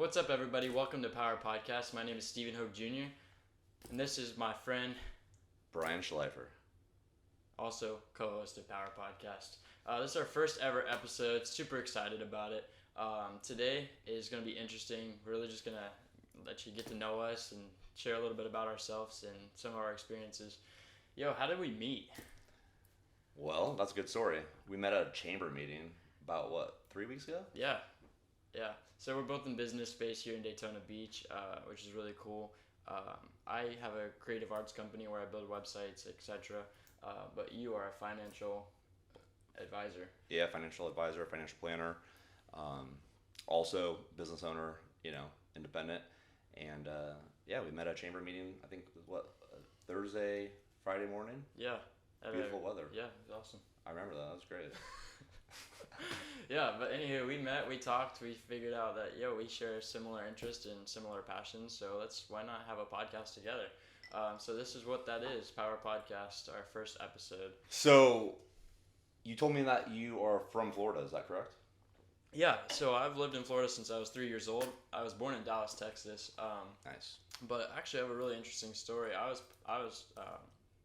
What's up, everybody? Welcome to PWR Podcast. My name is Hogue Jr, and this is my friend, Brian Shleifer. also co-host of PWR Podcast. This is our first ever episode. Super excited about it. Today is going to be interesting. We're really just going to let you get to know us and share a little bit about ourselves and some of our experiences. Yo, how did we meet? Well, that's a good story. We met at a chamber meeting about, 3 weeks ago? Yeah. So we're both in business space here in Daytona Beach, which is really cool. I have a creative arts company where I build websites, etc. But you are a financial advisor. Yeah, financial advisor, financial planner, also business owner, independent. And we met at a chamber meeting, I think, Thursday, Friday morning? Yeah. Beautiful weather. Yeah, it was awesome. I remember that. That was great. Yeah, but anywho, we met, we talked, we figured out that, we share similar interests and similar passions, so why not have a podcast together? So this is what that is, PWR Podcast, our first episode. So, you told me that you are from Florida, is that correct? Yeah, so I've lived in Florida since I was 3 years old. I was born in Dallas, Texas. Nice. But actually, I have a really interesting story. I was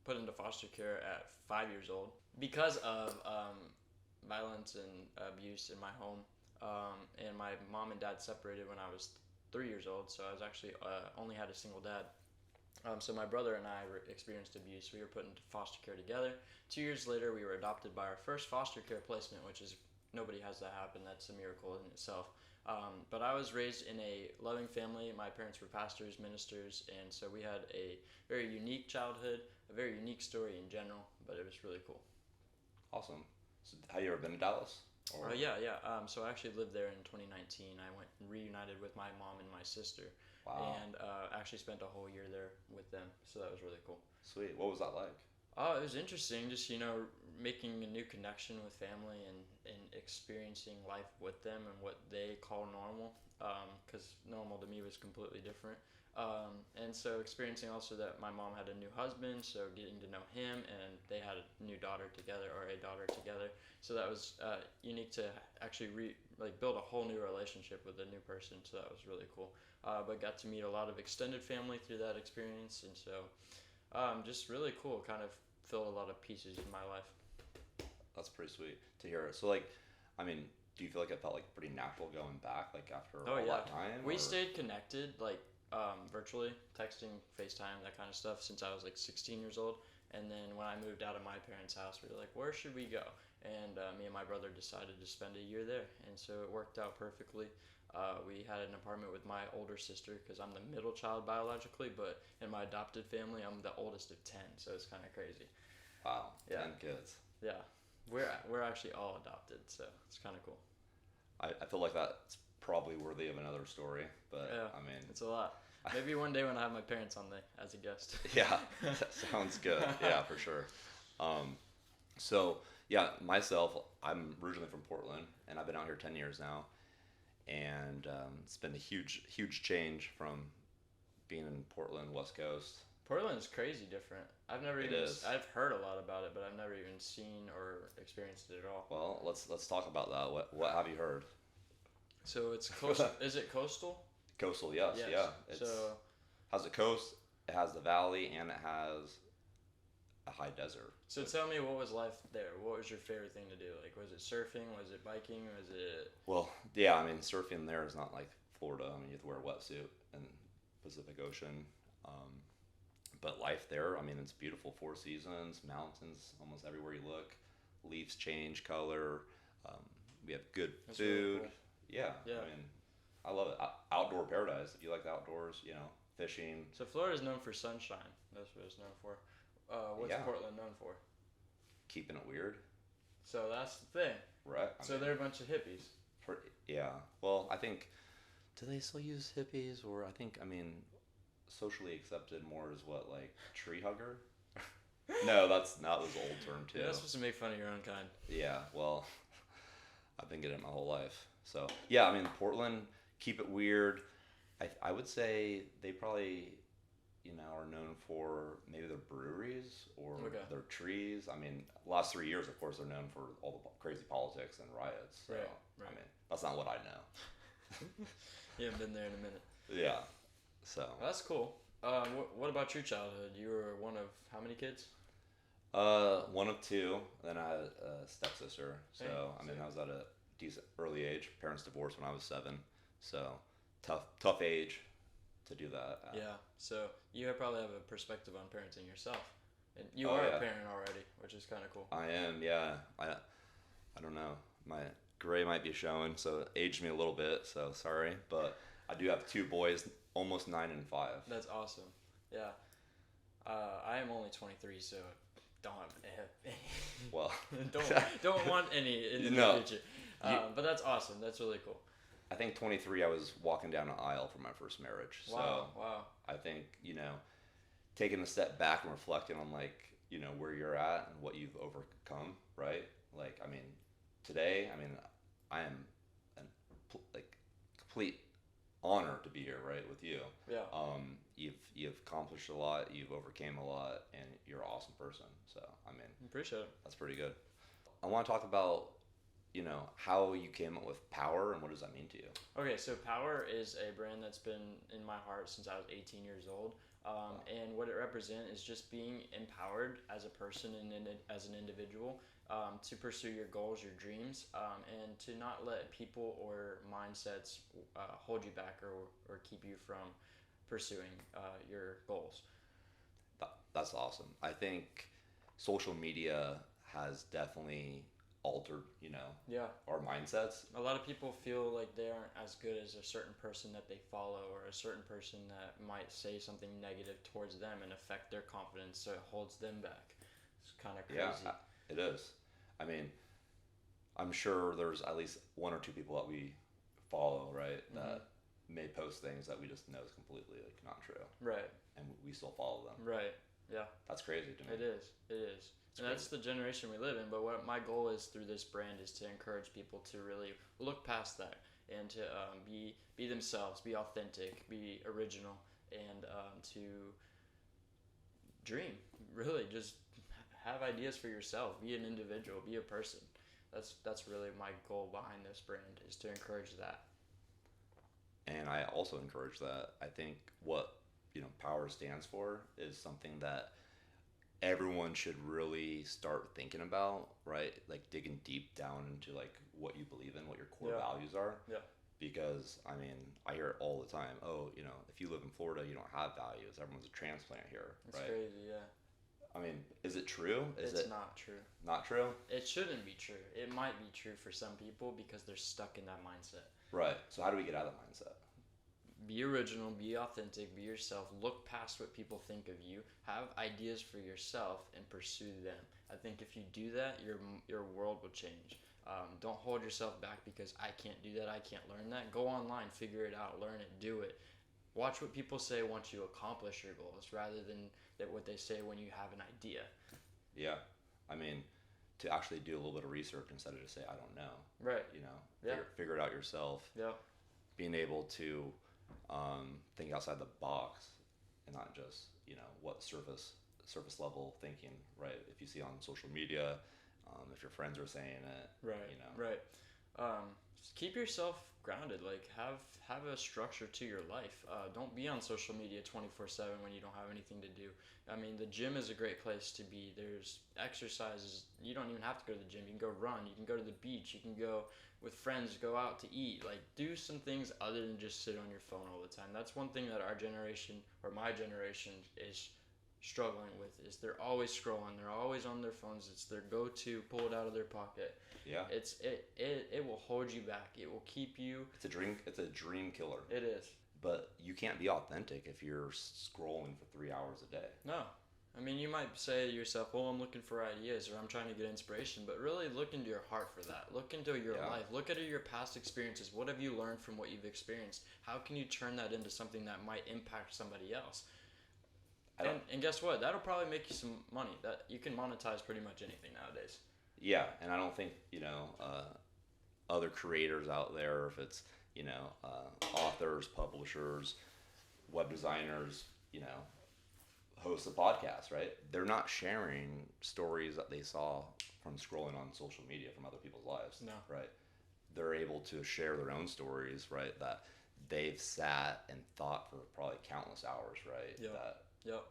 put into foster care at 5 years old because of violence and abuse in my home. And my mom and dad separated when I was 3 years old, so I was actually only had a single dad. So my brother and I experienced abuse. We were put into foster care together. 2 years later, we were adopted by our first foster care placement, which is nobody has that happen. That's a miracle in itself. But I was raised in a loving family. My parents were pastors, ministers, and so we had a very unique childhood, a very unique story in general, but it was really cool. Awesome. So, have you ever been to Dallas? Yeah. So I actually lived there in 2019. I went reunited with my mom and my sister. Wow. And actually spent a whole year there with them. So that was really cool. Sweet. What was that like? Oh, it was interesting. Just, making a new connection with family and experiencing life with them and what they call normal. Because normal to me was completely different. And so experiencing also that my mom had a new husband, so getting to know him, and they had a new daughter together, or a daughter together. So that was unique to actually build a whole new relationship with a new person. So that was really cool. But got to meet a lot of extended family through that experience, and so just really cool. Kind of filled a lot of pieces in my life. That's pretty sweet to hear. So, do you feel like it felt pretty natural going back, after all that time? We stayed connected, virtually, texting, FaceTime, that kind of stuff, since I was 16 years old. And then when I moved out of my parents' house, we were like, where should we go? And me and my brother decided to spend a year there. And so it worked out perfectly. We had an apartment with my older sister because I'm the middle child biologically, but in my adopted family, I'm the oldest of 10, so it's kind of crazy. Wow, yeah. 10 kids. Yeah, we're actually all adopted, so it's kind of cool. I feel like that's probably worthy of another story, but yeah, it's a lot. Maybe one day when I have my parents on as a guest. Yeah, that sounds good. Yeah, for sure. So myself, I'm originally from Portland, and I've been out here 10 years now, and it's been a huge change from being in Portland, West Coast. Portland is crazy different. I've heard a lot about it, but I've never even seen or experienced it at all. Well, let's talk about that. What have you heard? So it's coastal. Is it coastal? Coastal, yes. Yeah. It has the coast, it has the valley, and it has a high desert. So tell me, what was life there? What was your favorite thing to do? Was it surfing? Was it biking? Was it... Well, yeah, surfing there is not like Florida. You have to wear a wetsuit in Pacific Ocean. But life there, it's beautiful. 4 seasons, mountains almost everywhere you look. Leaves change color. We have good That's food. Really cool. Yeah. I love it. Outdoor paradise. If you like the outdoors, fishing. So Florida is known for sunshine. That's what it's known for. What's Portland known for? Keeping it weird. So that's the thing. Right. They're a bunch of hippies. Yeah. Well, I think, do they still use hippies? Or socially accepted more as tree hugger? No, that was an old term too. You're not supposed to make fun of your own kind. Yeah, well, I've been getting it my whole life. So, Portland, keep it weird. I would say they probably, are known for maybe their breweries or their trees. The last 3 years, of course, they're known for all the crazy politics and riots. So, right. that's not what I know. You haven't been there in a minute. Yeah. So. That's cool. What about your childhood? You were one of how many kids? One of two. Then I had a stepsister. So Hey, I mean, I was at a decent early age. Parents divorced when I was 7. So tough age to do that. Yeah. So you probably have a perspective on parenting yourself, and you Oh, are yeah. a parent already, which is kind of cool. I am. Yeah. I don't know. My gray might be showing, so it aged me a little bit. So sorry, but I do have 2 boys, almost 9 and 5. That's awesome. Yeah. I am only 23, so don't have Well. don't want any in the No. future. But that's awesome. That's really cool. I think 23, I was walking down an aisle for my first marriage. Wow. So Wow. I think, taking a step back and reflecting on where you're at and what you've overcome, right? Like, I mean, today, I am complete honor to be here, right, with you. Yeah. You've accomplished a lot, you've overcame a lot, and you're an awesome person. So, Appreciate it. that's pretty good. I want to talk about, how you came up with Power and what does that mean to you? Okay, so Power is a brand that's been in my heart since I was 18 years old. And what it represents is just being empowered as a person and as an individual to pursue your goals, your dreams, and to not let people or mindsets hold you back or keep you from pursuing your goals. That's awesome. I think social media has definitely altered, Yeah. our mindsets. A lot of people feel like they aren't as good as a certain person that they follow or a certain person that might say something negative towards them and affect their confidence, so it holds them back. It's kind of crazy. Yeah, it is. I mean, I'm sure there's at least 1 or 2 people that we follow, right, that may post things that we just know is completely not true. Right. And we still follow them. Right. Yeah. That's crazy to me. It is. And that's the generation we live in. But what my goal is through this brand is to encourage people to really look past that and to be themselves, be authentic, be original, and to dream. Really, just have ideas for yourself. Be an individual. Be a person. That's really my goal behind this brand, is to encourage that. And I also encourage that. I think what Power stands for is something that everyone should really start thinking about, right? Like digging deep down into what you believe in, what your core values are. Yeah. Because I hear it all the time. Oh, if you live in Florida, you don't have values. Everyone's a transplant here, It's right? crazy, yeah. Is it true? It's not true. Not true? It shouldn't be true. It might be true for some people because they're stuck in that mindset. Right. So how do we get out of that mindset? Be original, be authentic, be yourself, look past what people think of you, have ideas for yourself, and pursue them. I think if you do that, your world will change. Don't hold yourself back because I can't do that, I can't learn that. Go online, figure it out, learn it, do it. Watch what people say once you accomplish your goals rather than what they say when you have an idea. Yeah. To actually do a little bit of research instead of just say, I don't know. Right. Figure it out yourself. Yeah. Being able to think outside the box and not just what surface level thinking, right? If you see on social media, if your friends are saying it, Right. Just keep yourself grounded. Have a structure to your life. Don't be on social media 24/7 when you don't have anything to do. The gym is a great place to be. There's exercises. You don't even have to go to the gym. You can go run. You can go to the beach. You can go with friends, go out to eat. Do some things other than just sit on your phone all the time. That's one thing that our generation, or my generation, is struggling with, is they're always scrolling. They're always on their phones. It's their go-to. Pull it out of their pocket. Yeah. It will hold you back. It will keep you. It's a dream killer. It is. But you can't be authentic if you're scrolling for 3 hours a day. No. You might say to yourself, well, I'm looking for ideas or I'm trying to get inspiration, but really look into your heart for that. Look into your life. Look at your past experiences. What have you learned from what you've experienced? How can you turn that into something that might impact somebody else? And guess what? That'll probably make you some money. That you can monetize pretty much anything nowadays. Yeah, and I don't think, other creators out there, if it's, authors, publishers, web designers, hosts of podcasts, right? They're not sharing stories that they saw from scrolling on social media from other people's lives, No. right? They're able to share their own stories, right, that they've sat and thought for probably countless hours, right? Yep. That, Yep.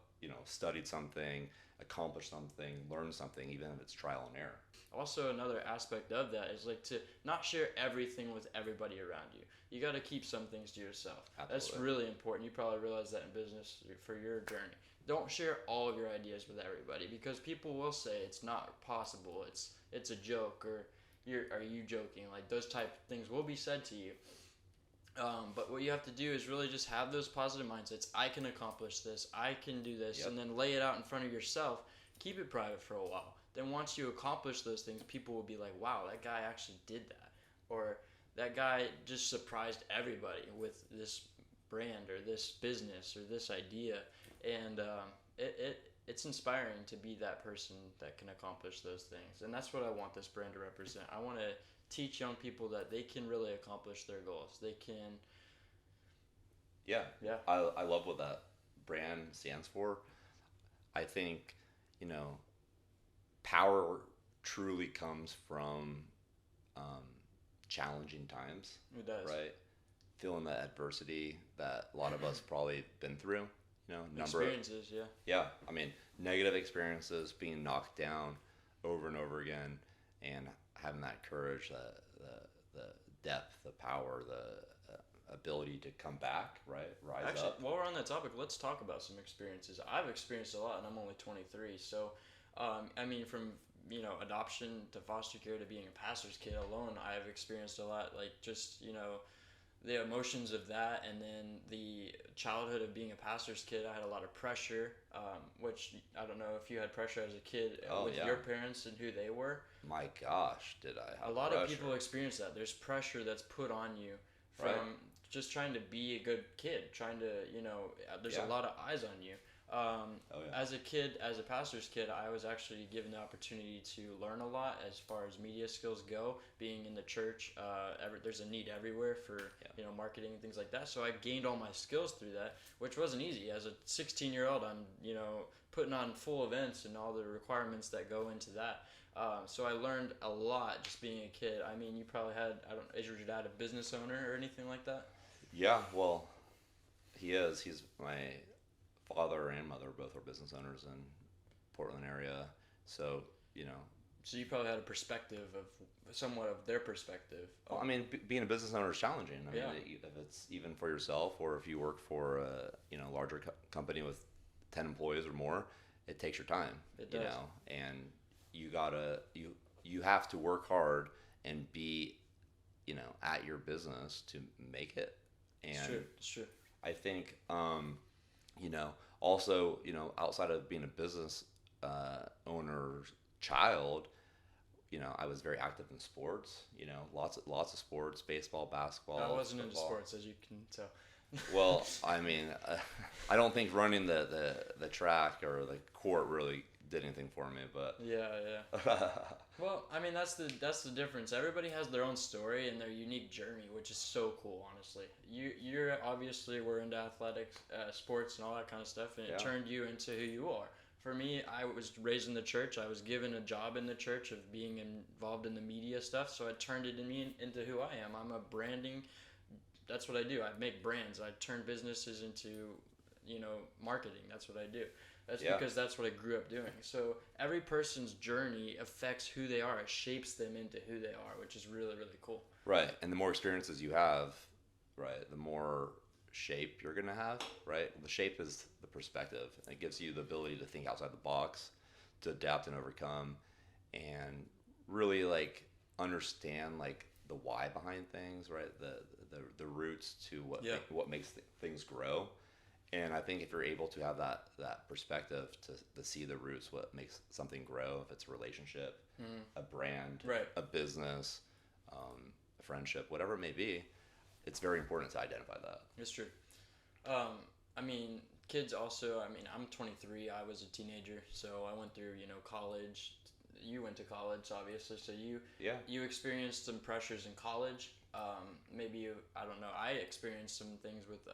studied something, accomplished something, learned something, even if it's trial and error. Also, another aspect of that is like to not share everything with everybody around you. You got to keep some things to yourself. Absolutely. That's really important. You probably realize that in business for your journey. Don't share all of your ideas with everybody because people will say it's not possible. It's a joke, or are you joking? Like those type of things will be said to you. But what you have to do is really just have those positive mindsets. I can accomplish this. I can do this. Yep. And then lay it out in front of yourself. Keep it private for a while. Then once you accomplish those things, people will be like, wow, that guy actually did that. Or that guy just surprised everybody with this brand or this business or this idea. And it's inspiring to be that person that can accomplish those things. And that's what I want this brand to represent. I want to teach young people that they can really accomplish their goals. They can. Yeah. Yeah. I love what that brand stands for. I think, power truly comes from challenging times. It does. Right? Feeling that adversity that a lot of us probably been through. Experiences, yeah. Yeah. I mean, negative experiences, being knocked down over and over again, and having that courage, the depth, the power, the ability to come back, right? Rise Actually, up. while we're on that topic, let's talk about some experiences. I've experienced a lot, and I'm only 23. So, from adoption to foster care to being a pastor's kid alone, I've experienced a lot. Like just the emotions of that, and then the childhood of being a pastor's kid. I had a lot of pressure, which I don't know if you had pressure as a kid with your parents and who they were. My gosh, did I have a lot pressure. of people experience that. There's pressure that's put on you from Right. just trying to be a good kid, trying to, there's a lot of eyes on you. As a kid, as a pastor's kid, I was actually given the opportunity to learn a lot as far as media skills go. Being in the church, there's a need everywhere for marketing and things like that. So I gained all my skills through that, which wasn't easy. As a 16-year-old, I'm putting on full events and all the requirements that go into that. So I learned a lot just being a kid. I mean, you probably had, is your dad a business owner or anything like that? Yeah, well, he is. He's my father and mother both are business owners in Portland area. So, So you probably had a perspective of somewhat of their perspective. Well, I mean, being a business owner is challenging. I mean, Yeah. if it's even for yourself or if you work for a larger company with 10 employees or more, it takes your time. It does. And you have to work hard and be at your business to make it. And it's true. I think also outside of being a business owner's child, I was very active in sports. Lots of sports, baseball, basketball. I wasn't football. into sports, as you can tell. Well, I mean, I don't think running the track or the court really did anything for me, but yeah. Well, I mean, that's the difference. Everybody has their own story and their unique journey, which is so cool, honestly. You're obviously were into athletics, sports, and all that kind of stuff, and it turned you into who you are. For me, I was raised in the church. I was given a job in the church of being involved in the media stuff, so it turned it into who I am. I'm a branding. That's what I do. I make brands. I turn businesses into, marketing. That's what I do. That's because that's what I grew up doing. So every person's journey affects who they are. It shapes them into who they are, which is really, really cool. Right. And the more experiences you have, right, the more shape you're going to have, right? The shape is the perspective. It gives you the ability to think outside the box, to adapt and overcome, and really understand the why behind things, right? The roots to what makes things grow. And I think if you're able to have that perspective to see the roots, what makes something grow, if it's a relationship, a brand, a business, a friendship, whatever it may be, it's very important to identify that. It's true. Kids also, I'm 23. I was a teenager, so I went through, college. You went to college, obviously, so you experienced some pressures in college. I don't know, I experienced some things with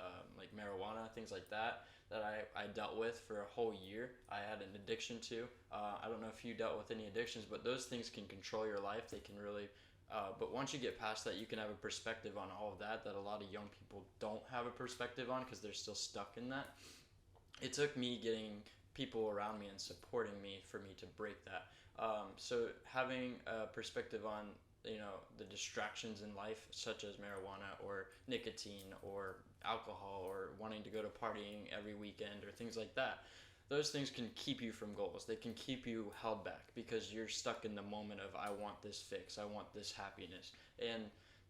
marijuana, things like that I dealt with for a whole year. I had an addiction to. I don't know if you dealt with any addictions, but those things can control your life. They can really But once you get past that, you can have a perspective on all of that a lot of young people don't have a perspective on because they're still stuck in that. It took me getting people around me and supporting me for me to break that. So having a perspective on the distractions in life, such as marijuana or nicotine or alcohol or wanting to go to partying every weekend or things like that, those things can keep you from goals. They can keep you held back because you're stuck in the moment of, I want this fix, I want this happiness. And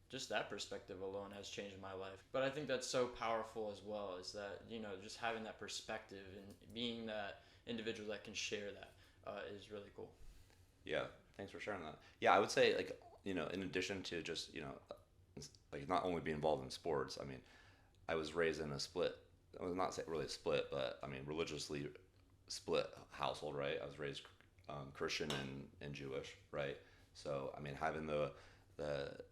just that perspective alone has changed my life. But I think that's so powerful as well, is that, just having that perspective and being that individual that can share that is really cool. Yeah, thanks for sharing that. Yeah, I would say, like, in addition to just, like, not only being involved in sports, I mean, I was raised in a split, I was not really a split, but I mean, religiously split household, right? I was raised Christian and Jewish, right? So, I mean, having the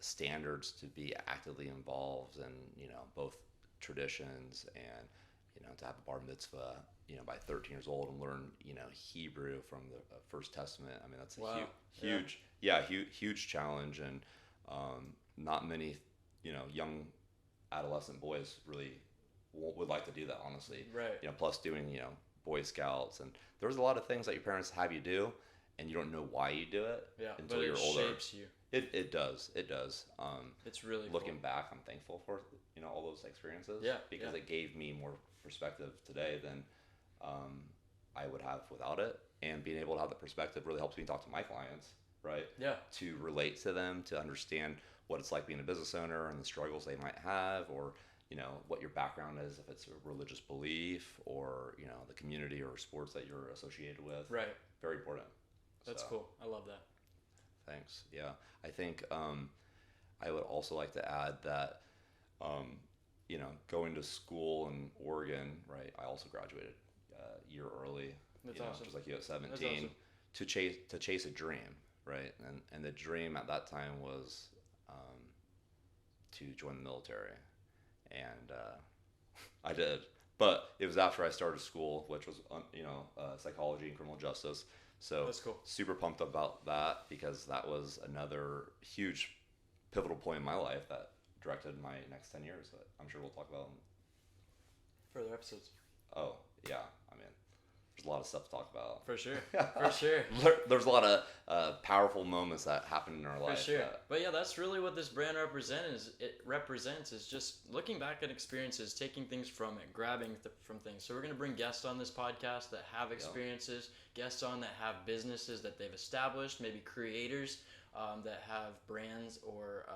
standards to be actively involved in, both traditions and, to have a bar mitzvah, by 13 years old and learn, Hebrew from the First Testament. I mean, that's wow. Huge challenge. And not many, young adolescent boys really would like to do that, honestly. Right. Plus doing, Boy Scouts. And there's a lot of things that your parents have you do, and you don't know why you do it until you're older. It shapes you. It does. It's really looking cool. back, I'm thankful for all those experiences. Yeah. Because it gave me more perspective today than I would have without it. And being able to have that perspective really helps me talk to my clients, right? Yeah. To relate to them, to understand what it's like being a business owner and the struggles they might have, or what your background is, if it's a religious belief or the community or sports that you're associated with. Right. Very important. That's cool. I love that. Thanks. Yeah, I think I would also like to add that going to school in Oregon, right? I also graduated a year early. That's awesome. Just like you at 17, awesome. to chase a dream, right? And the dream at that time was to join the military, and I did. But it was after I started school, which was psychology and criminal justice. So that's cool. Super pumped about that, because that was another huge pivotal point in my life that directed my next 10 years that I'm sure we'll talk about in further episodes. Oh, yeah. I mean, there's a lot of stuff to talk about. For sure. For sure. There's a lot of powerful moments that happen in our life. For sure. But yeah, that's really what this brand represents is just looking back at experiences, taking things from it, grabbing from things. So we're going to bring guests on this podcast that have experiences, guests on that have businesses that they've established, maybe creators that have brands or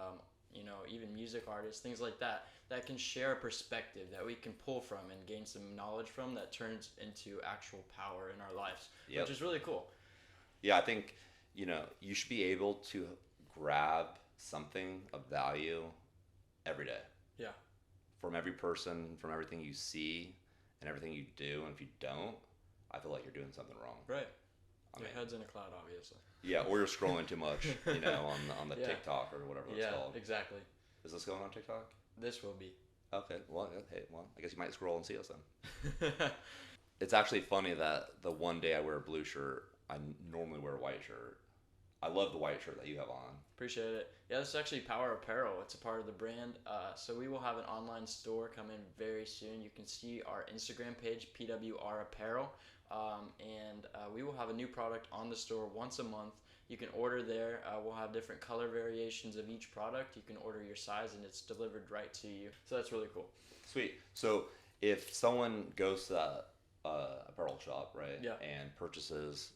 even music artists, things like that can share a perspective that we can pull from and gain some knowledge from that turns into actual power in our lives, which is really cool. Yeah, I think, you should be able to grab something of value every day. Yeah. From every person, from everything you see and everything you do. And if you don't, I feel like you're doing something wrong. Right. Your head's in a cloud, obviously. Yeah, or you're scrolling too much, on the TikTok or whatever it's called. Yeah, exactly. Is this going on TikTok? This will be. Okay. Well, I guess you might scroll and see us then. It's actually funny that the one day I wear a blue shirt, I normally wear a white shirt. I love the white shirt that you have on. Appreciate it. Yeah, this is actually Power Apparel. It's a part of the brand. So we will have an online store come in very soon. You can see our Instagram page, PWR Apparel. And we will have a new product on the store once a month. You can order there. We'll have different color variations of each product. You can order your size and it's delivered right to you. So that's really cool. Sweet. So if someone goes to that apparel shop, right, and purchases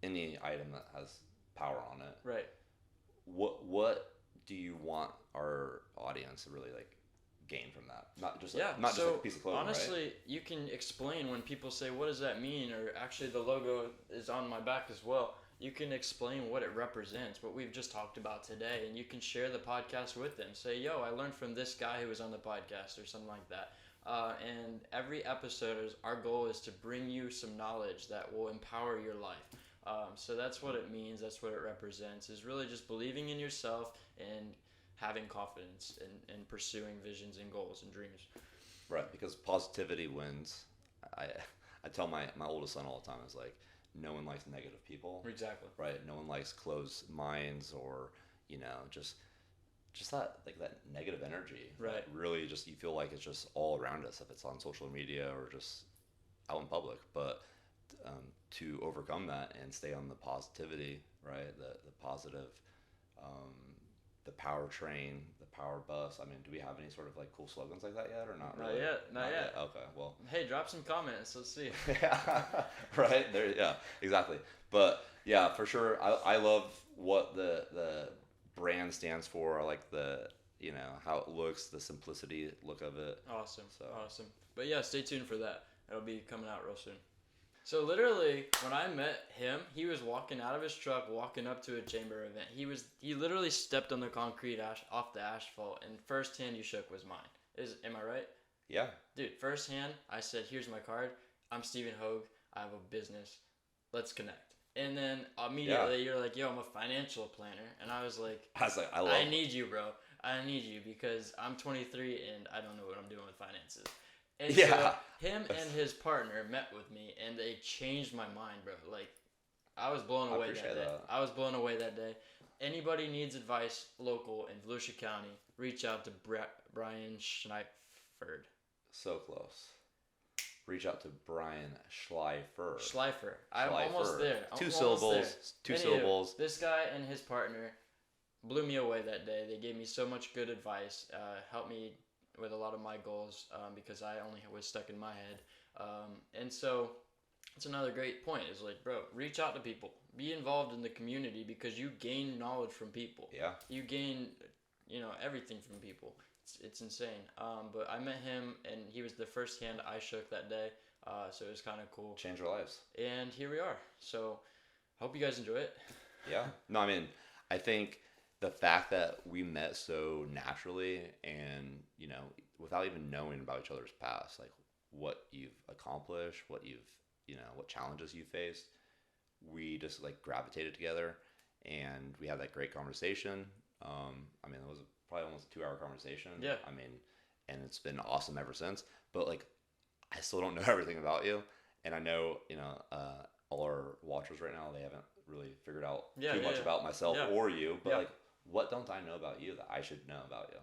any item that has power on it, right, what do you want our audience to really gain from that? Not just just a piece of clothing. Honestly, right? You can explain when people say, "What does that mean?" Or actually, the logo is on my back as well. You can explain what it represents, what we've just talked about today, and you can share the podcast with them. Say, "Yo, I learned from this guy who was on the podcast," or something like that. And every episode, our goal is to bring you some knowledge that will empower your life. So that's what it means. That's what it represents. Is really just believing in yourself and having confidence in pursuing visions and goals and dreams. Right, because positivity wins. I tell my oldest son all the time, is no one likes negative people. Exactly. Right, no one likes closed minds or just that like that negative energy. Right. That really just you feel like it's just all around us if it's on social media or just out in public. But to overcome that and stay on the positivity, right? The positive, um, the power train, the power bus. I mean, do we have any sort of like cool slogans like that yet, or not really? Not yet. Okay, well. Hey, drop some comments. Let's see. Yeah, right there. Yeah, exactly. But yeah, for sure. I love what the brand stands for. I like the how it looks, the simplicity look of it. Awesome. So. Awesome. But yeah, stay tuned for that. It'll be coming out real soon. So literally, when I met him, he was walking out of his truck, walking up to a chamber event. He literally stepped on the concrete off the asphalt, and first hand you shook was mine. Am I right? Yeah. Dude, first hand, I said, "Here's my card. I'm Stephen Hogue. I have a business. Let's connect." And then immediately you're like, "Yo, I'm a financial planner," and I was like, "I need you, bro. I need you because I'm 23 and I don't know what I'm doing with finances." And so him and his partner met with me, and they changed my mind, bro. Like, I was blown away that day. I was blown away that day. Anybody needs advice local in Volusia County, reach out to Brian Shleifer. So close. Reach out to Brian Shleifer. Shleifer. I'm almost there. Two syllables. Two syllables. This guy and his partner blew me away that day. They gave me so much good advice, helped me with a lot of my goals because I only was stuck in my head. And so it's another great point is like, bro, reach out to people. Be involved in the community because you gain knowledge from people. Yeah. You gain, everything from people. It's insane. But I met him and he was the first hand I shook that day. So it was kind of cool. Changed our lives. And here we are. So hope you guys enjoy it. Yeah. No, I mean, I think the fact that we met so naturally and, without even knowing about each other's past, like what you've accomplished, what what challenges you faced, we just like gravitated together and we had that great conversation. I mean, it was probably almost a 2-hour conversation. Yeah. I mean, and it's been awesome ever since, but like, I still don't know everything about you. And I know, all our watchers right now, they haven't really figured out too much about myself or you, but like, what don't I know about you that I should know about you?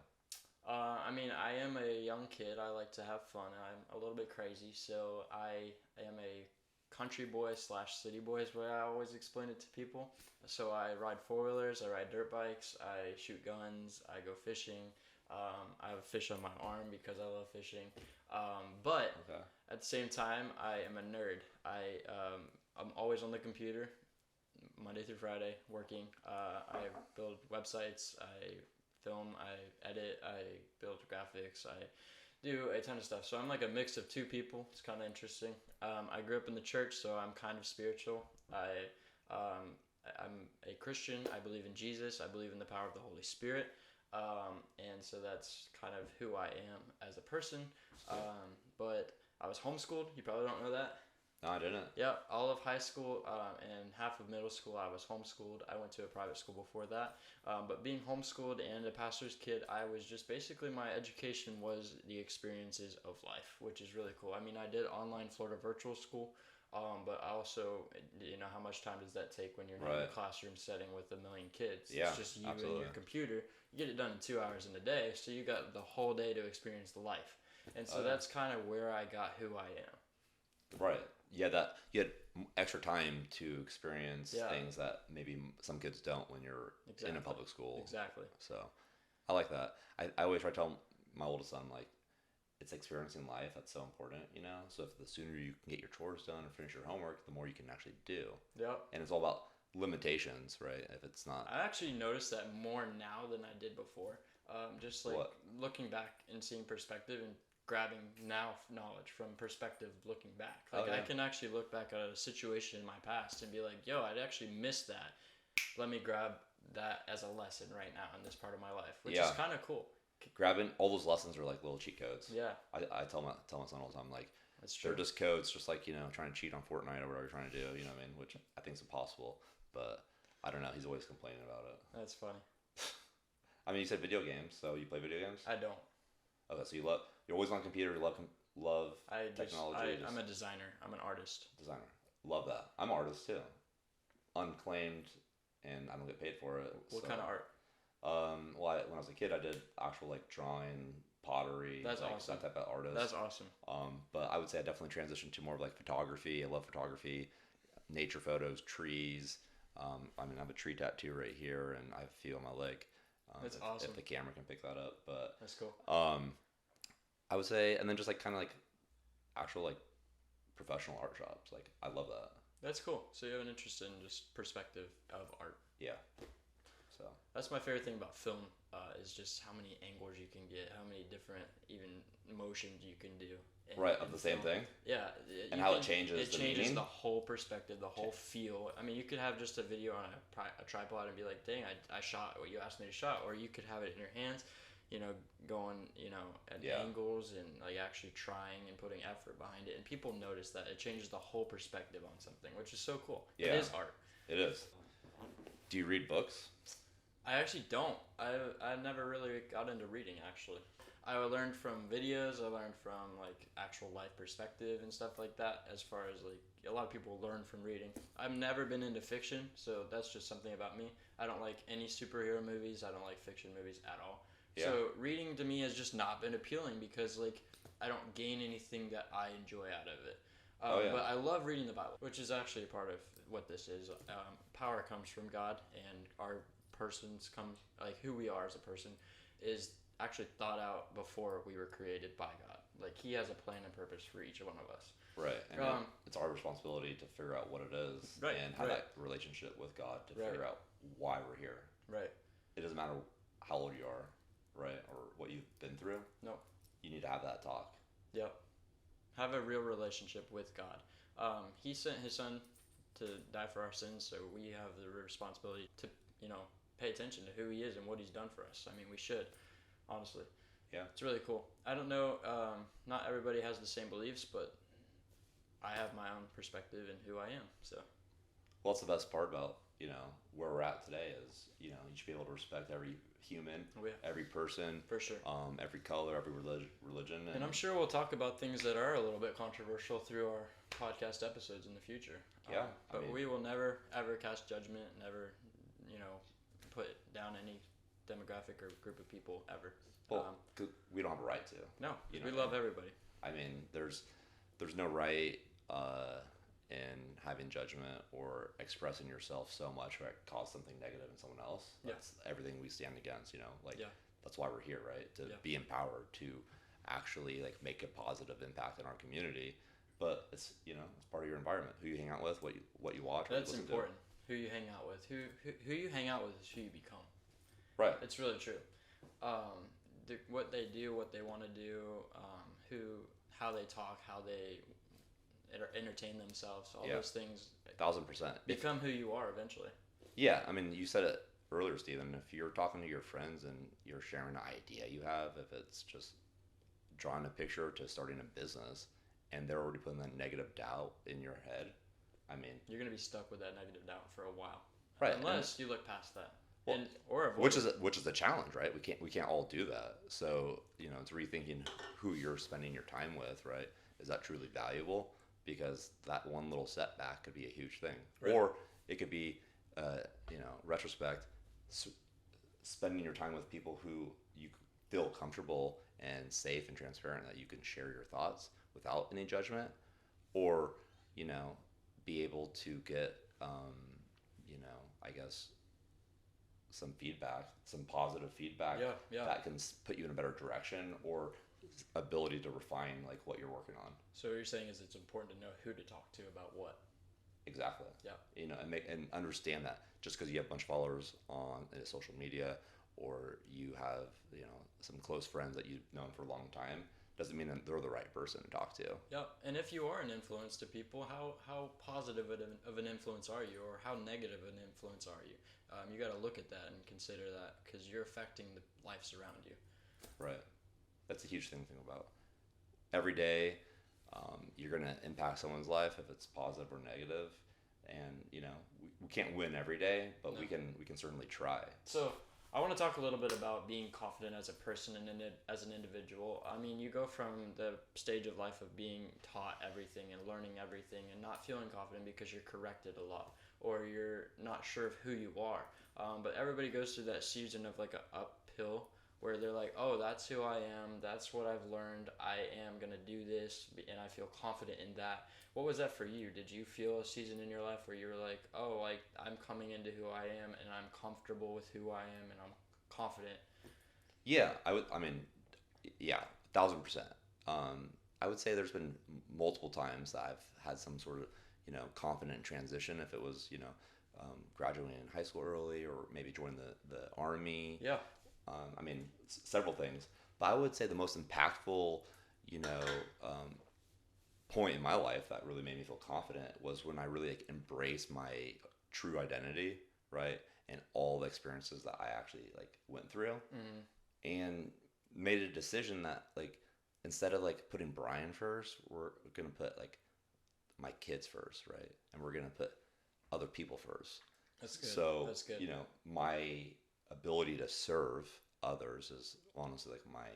I mean, I am a young kid. I like to have fun. I'm a little bit crazy, so I am a country boy / city boy is the way I always explain it to people. So I ride 4-wheelers, I ride dirt bikes, I shoot guns, I go fishing. I have a fish on my arm because I love fishing. But at the same time, I am a nerd. I'm always on the computer, Monday through Friday, working. I build websites, I film, I edit, I build graphics, I do a ton of stuff. So I'm like a mix of two people. It's kind of interesting. I grew up in the church, so I'm kind of spiritual. I'm a Christian. I believe in Jesus. I believe in the power of the Holy Spirit. And so that's kind of who I am as a person. But I was homeschooled. You probably don't know that. No, I didn't. Yeah, all of high school and half of middle school, I was homeschooled. I went to a private school before that. But being homeschooled and a pastor's kid, I was just basically my education was the experiences of life, which is really cool. I mean, I did online Florida virtual school, but I also, how much time does that take when you're in a classroom setting with 1 million kids? Yeah, it's just you and your computer. You get it done in 2 hours in a day, so you got the whole day to experience the life. And so that's kind of where I got who I am. Right. Yeah, that you had extra time to experience things that maybe some kids don't when you're in a public school. Exactly. So I like that. I always try to tell my oldest son, like, it's experiencing life that's so important, So if the sooner you can get your chores done and finish your homework, the more you can actually do. Yep. And it's all about limitations, right? If it's not. I actually noticed that more now than I did before. Just like looking back and seeing perspective and grabbing now knowledge from perspective looking back. Like I can actually look back at a situation in my past and be like, yo, I'd actually missed that. Let me grab that as a lesson right now in this part of my life, which is kind of cool. Grabbing all those lessons are like little cheat codes. Yeah. I tell my son all the time, like, that's true. They're just codes, just like, trying to cheat on Fortnite or whatever you're trying to do, you know what I mean? Which I think is impossible, but I don't know. He's always complaining about it. That's funny. I mean, you said video games, so you play video games? I don't. Okay, so you're always on computer, you love technology. I'm a designer. I'm an artist. Designer. Love that. I'm an artist too. Unclaimed, and I don't get paid for it. What kind of art? Well, when I was a kid, I did actual like drawing, pottery, That's like awesome. that type of artist. That's awesome. But I would say I definitely transitioned to more of like photography. I love photography, nature photos, trees. I mean, I have a tree tattoo right here, and I have a few on my leg. That's if, awesome. If the camera can pick that up, but That's cool. I would say, and then just like kind of like actual like professional art shops. Like I love that. That's cool. So you have an interest in just perspective of art. Yeah. So that's my favorite thing about film, is just how many angles you can get, how many different even motions you can do. Of the same thing. Yeah. And how it changes. It changes the whole perspective, the whole feel. I mean, you could have just a video on a tripod and be like, "Dang, I shot what you asked me to shot," or you could have it in your hands, going, at angles and like actually trying and putting effort behind it, and people notice that it changes the whole perspective on something, which is so cool. Yeah. It is art. It is. Do you read books? I actually don't. I never really got into reading, actually. I learned from videos. I learned from like actual life perspective and stuff like that. As far as like a lot of people learn from reading. I've never been into fiction, so that's just something about me. I don't like any superhero movies. I don't like fiction movies at all. Yeah. So reading to me has just not been appealing because like I don't gain anything that I enjoy out of it. But I love reading the Bible, which is actually a part of what this is. Power comes from God, and our persons come, like who we are as a person is actually thought out before we were created by God. Like he has a plan and purpose for each one of us. Right. And it's our responsibility to figure out what it is and have that relationship with God to figure out why we're here. Right. It doesn't matter how old you are, right, or what you've been through. No. You need to have that talk. Yep. Have a real relationship with God. He sent his son to die for our sins, so we have the responsibility to, pay attention to who he is and what he's done for us. I mean, we should, honestly. Yeah. It's really cool. I don't know, not everybody has the same beliefs, but I have my own perspective in who I am, so. Well, that's the best part about, where we're at today is, you should be able to respect every human, every person. For sure. Every color, every religion. And I'm sure we'll talk about things that are a little bit controversial through our podcast episodes in the future. Yeah. But we will never, ever cast judgment, never, put down any demographic or group of people ever. Well, we don't have a right to. No, we love everybody. I mean, there's no right in having judgment or expressing yourself so much that cause something negative in someone else. That's everything we stand against, That's why we're here, right? To be empowered to actually like make a positive impact in our community. But it's it's part of your environment, who you hang out with, what you watch. That's important. Who you hang out with, who you hang out with is who you become. Right. It's really true. What they do, what they want to do, how they talk, how they entertain themselves, all those things. 1,000%. Become who you are eventually. Yeah, I mean, you said it earlier, Stephen. If you're talking to your friends and you're sharing an idea you have, if it's just drawing a picture to starting a business, and they're already putting that negative doubt in your head, I mean, you're gonna be stuck with that negative doubt for a while, right? Unless you look past that, or which is a challenge, right? We can't all do that. So it's rethinking who you're spending your time with, right? Is that truly valuable? Because that one little setback could be a huge thing, or it could be, retrospect, spending your time with people who you feel comfortable and safe and transparent that you can share your thoughts without any judgment, or be able to get, I guess, some feedback, some positive feedback that can put you in a better direction, or ability to refine like what you're working on. So what you're saying is it's important to know who to talk to about what. Exactly. Yeah. And understand that just because you have a bunch of followers on social media, or you have some close friends that you've known for a long time, doesn't mean that they're the right person to talk to. Yeah, and if you are an influence to people, how positive of an influence are you, or how negative an influence are you? You got to look at that and consider that, because you're affecting the lives around you. Right. That's a huge thing to think about. Every day, you're going to impact someone's life, if it's positive or negative, and we can't win every day, but we can certainly try. So I want to talk a little bit about being confident as a person and as an individual. I mean, you go from the stage of life of being taught everything and learning everything and not feeling confident because you're corrected a lot or you're not sure of who you are. But everybody goes through that season of like an uphill where they're like, oh, that's who I am. That's what I've learned. I am going to do this and I feel confident in that. What was that for you? Did you feel a season in your life where you were like, oh, like I'm coming into who I am and I'm comfortable with who I am and I'm confident? Yeah, I mean, yeah, 1,000%. I would say there's been multiple times that I've had some sort of, confident transition. If it was, graduating in high school early, or maybe joining the army. Yeah. I mean, several things. But I would say the most impactful, you know, point in my life that really made me feel confident was when I really like embraced my true identity, right, and all the experiences that I actually like went through, and made a decision that like instead of like putting Brian first, we're gonna put like my kids first, right, and we're gonna put other people first. That's good. So That's good. My ability to serve others is honestly like my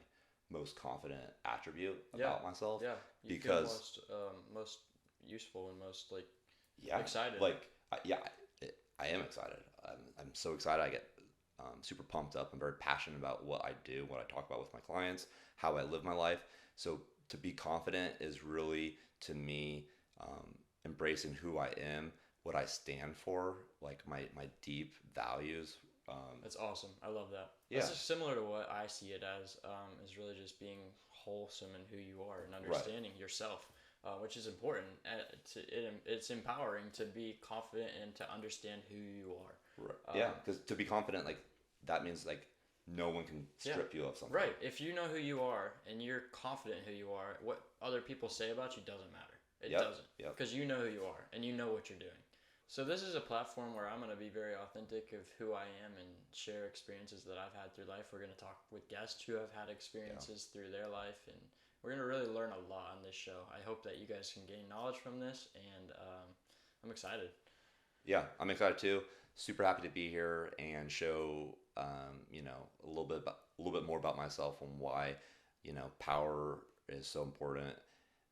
most confident attribute about myself. Yeah. You because feel most useful and most like yeah, excited. like I am excited. I'm so excited. I get super pumped up. I'm very passionate about what I do, what I talk about with my clients, how I live my life. So to be confident is really to me embracing who I am, what I stand for, like my deep values. That's awesome. I love that. Yeah. That's just similar to what I see it as. Is really just being wholesome in who you are and understanding yourself, which is important. It's empowering to be confident and to understand who you are. Right. Yeah, because to be confident, like that means like no one can strip you of something. Right. If you know who you are and you're confident in who you are, what other people say about you doesn't matter. It doesn't. Because you know who you are and you know what you're doing. So this is a platform where I'm going to be very authentic of who I am and share experiences that I've had through life. We're going to talk with guests who have had experiences through their life, and we're going to really learn a lot on this show. I hope that you guys can gain knowledge from this, and I'm excited. Yeah, I'm excited too. Super happy to be here and show a little bit more about myself and why power is so important,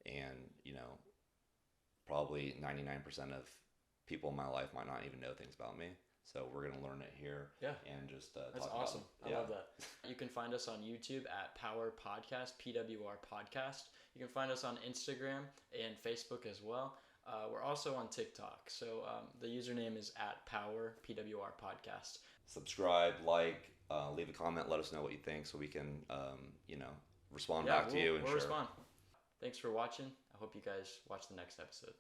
and probably 99% of people in my life might not even know things about me. So we're going to learn it here. Yeah. And just That's talk awesome. about it. I love that. You can find us on YouTube at Power Podcast, PWR Podcast. You can find us on Instagram and Facebook as well. We're also on TikTok. So the username is at Power PWR Podcast. Subscribe, like, leave a comment, let us know what you think so we can, respond back to you and we'll share. Respond. Thanks for watching. I hope you guys watch the next episode.